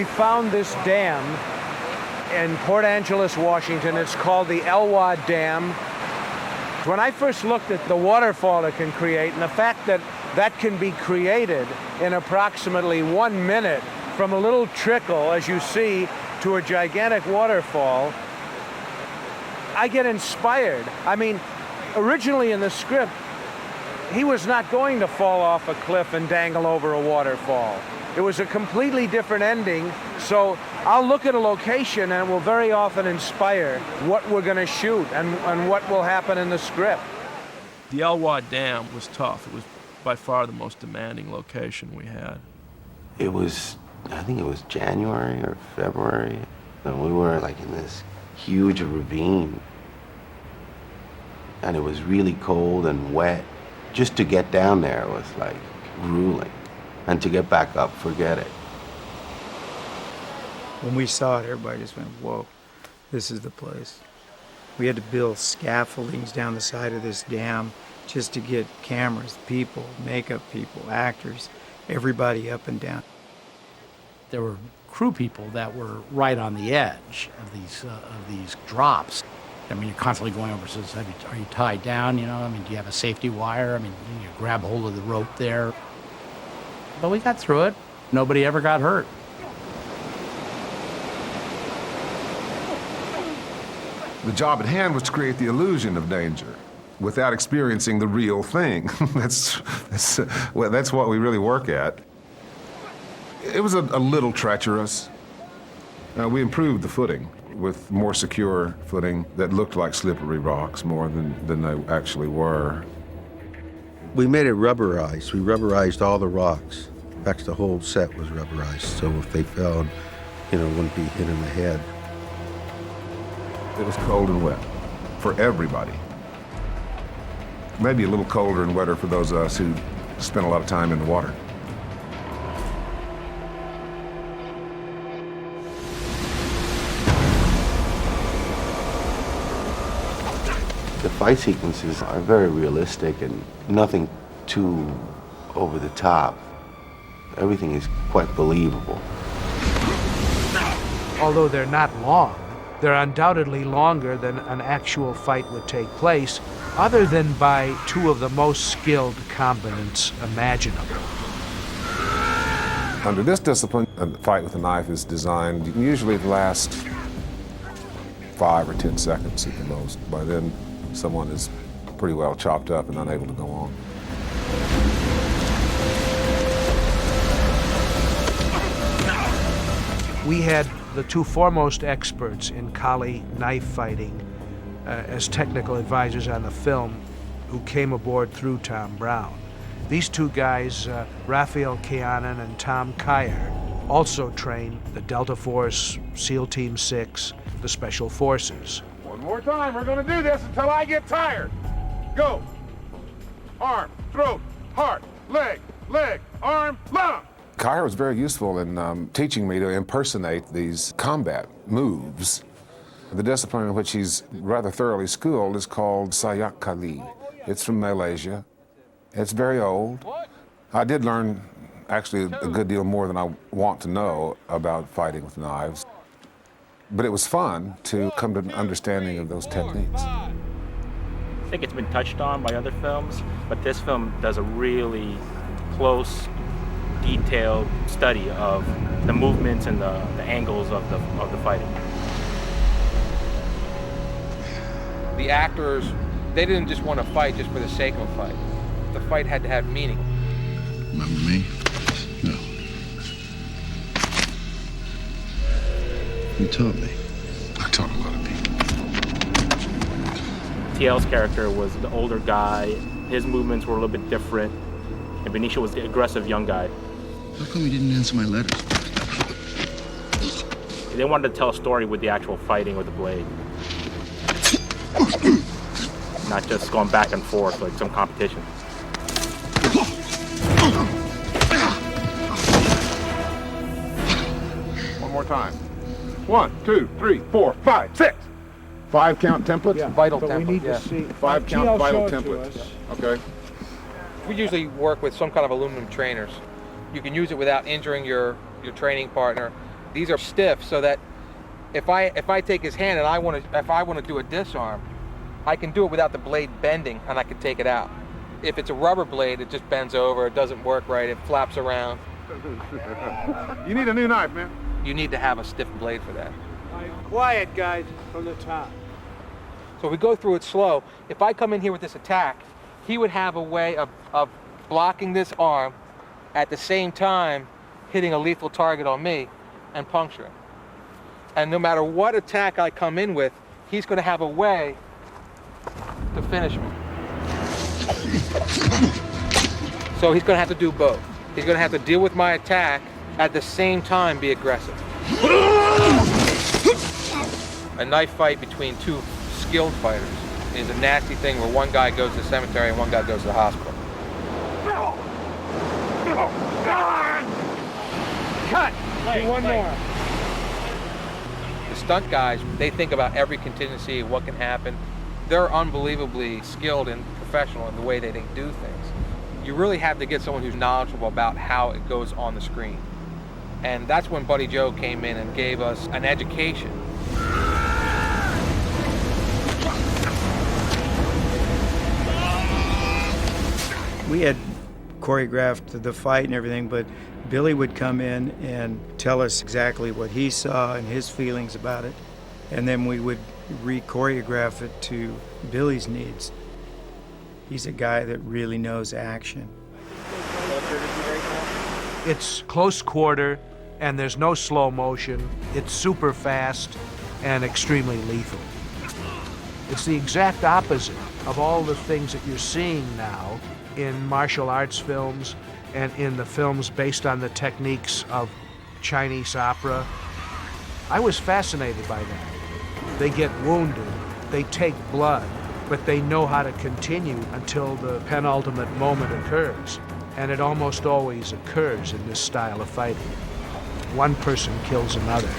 we found this dam in Port Angeles, Washington. It's called the Elwha Dam. When I first looked at the waterfall it can create and the fact that that can be created in approximately 1 minute from a little trickle, as you see, to a gigantic waterfall, I get inspired. I mean, originally in the script, he was not going to fall off a cliff and dangle over a waterfall. It was a completely different ending, so I'll look at a location and it will very often inspire what we're going to shoot and what will happen in the script. The Elwha Dam was tough. It was by far the most demanding location we had. It was, I think it was January or February, and we were like in this huge ravine. And it was really cold and wet. Just to get down there was like grueling. And to get back up, forget it. When we saw it, everybody just went, whoa, this is the place. We had to build scaffoldings down the side of this dam just to get cameras, people, makeup people, actors, everybody up and down. There were crew people that were right on the edge of these drops. I mean, you're constantly going over, says, are you tied down, you know? I mean, do you have a safety wire? I mean, you grab hold of the rope there. But we got through it. Nobody ever got hurt. The job at hand was to create the illusion of danger without experiencing the real thing. That's what we really work at. It was a little treacherous. We improved the footing with more secure footing that looked like slippery rocks more than they actually were. We made it rubberized. We rubberized all the rocks. In fact, the whole set was rubberized, so if they fell, it wouldn't be hit in the head. It was cold and wet for everybody. Maybe a little colder and wetter for those of us who spent a lot of time in the water. The fight sequences are very realistic and nothing too over the top. Everything is quite believable. Although they're not long, they're undoubtedly longer than an actual fight would take place, other than by two of the most skilled combatants imaginable. Under this discipline, a fight with a knife is designed usually to last 5 or 10 seconds at the most. By then, someone is pretty well chopped up and unable to go on. We had the two foremost experts in Kali knife fighting as technical advisors on the film who came aboard through Tom Brown. These two guys, Raphael Kianan and Tom Kyer, also trained the Delta Force, SEAL Team 6, the Special Forces. One more time, we're gonna do this until I get tired. Go. Arm, throat, heart, leg, arm, lung. Kyer was very useful in teaching me to impersonate these combat moves. The discipline in which he's rather thoroughly schooled is called Sayoc Kali. It's from Malaysia. It's very old. I did learn actually a good deal more than I want to know about fighting with knives. But it was fun to come to an understanding of those techniques. I think it's been touched on by other films, but this film does a really close, detailed study of the movements and the angles of the fighting. The actors, they didn't just want to fight just for the sake of a fight. The fight had to have meaning. Remember me? No. You taught me. I taught a lot of people. TL's character was the older guy. His movements were a little bit different. And Benicio was the aggressive young guy. How come you didn't answer my letters? They wanted to tell a story with the actual fighting with the blade. Not just going back and forth like some competition. One more time. 1, 2, 3, 4, 5, 6. 5 count templates? Yeah, Vital but template, we need yeah. to see. 5 count TL vital showed to templates. us. Okay. We usually work with some kind of aluminum trainers. You can use it without injuring your training partner, These are stiff so that if I take his hand and if I want to do a disarm, I can do it without the blade bending, and I can take it out. If it's a rubber blade, it just bends over, it doesn't work right, it flaps around. You need a new knife, man. You need to have a stiff blade for that. Quiet, guys, from the top. So we go through it slow. If I come in here with this attack, he would have a way of blocking this arm at the same time hitting a lethal target on me and puncturing. And no matter what attack I come in with, he's going to have a way to finish me. So he's going to have to do both. He's going to have to deal with my attack, at the same time be aggressive. A knife fight between two skilled fighters is a nasty thing where one guy goes to the cemetery and one guy goes to the hospital. Cut! Do one more. The stunt guys, they think about every contingency, what can happen. They're unbelievably skilled and professional in the way that they do things. You really have to get someone who's knowledgeable about how it goes on the screen. And that's when Buddy Joe came in and gave us an education. We had choreographed the fight and everything, but Billy would come in and tell us exactly what he saw and his feelings about it, and then we would re-choreograph it to Billy's needs. He's a guy that really knows action. It's close quarter, and there's no slow motion. It's super fast and extremely lethal. It's the exact opposite of all the things that you're seeing now in martial arts films and in the films based on the techniques of Chinese opera. I was fascinated by that. They get wounded, they take blood, but they know how to continue until the penultimate moment occurs. And it almost always occurs in this style of fighting. One person kills another.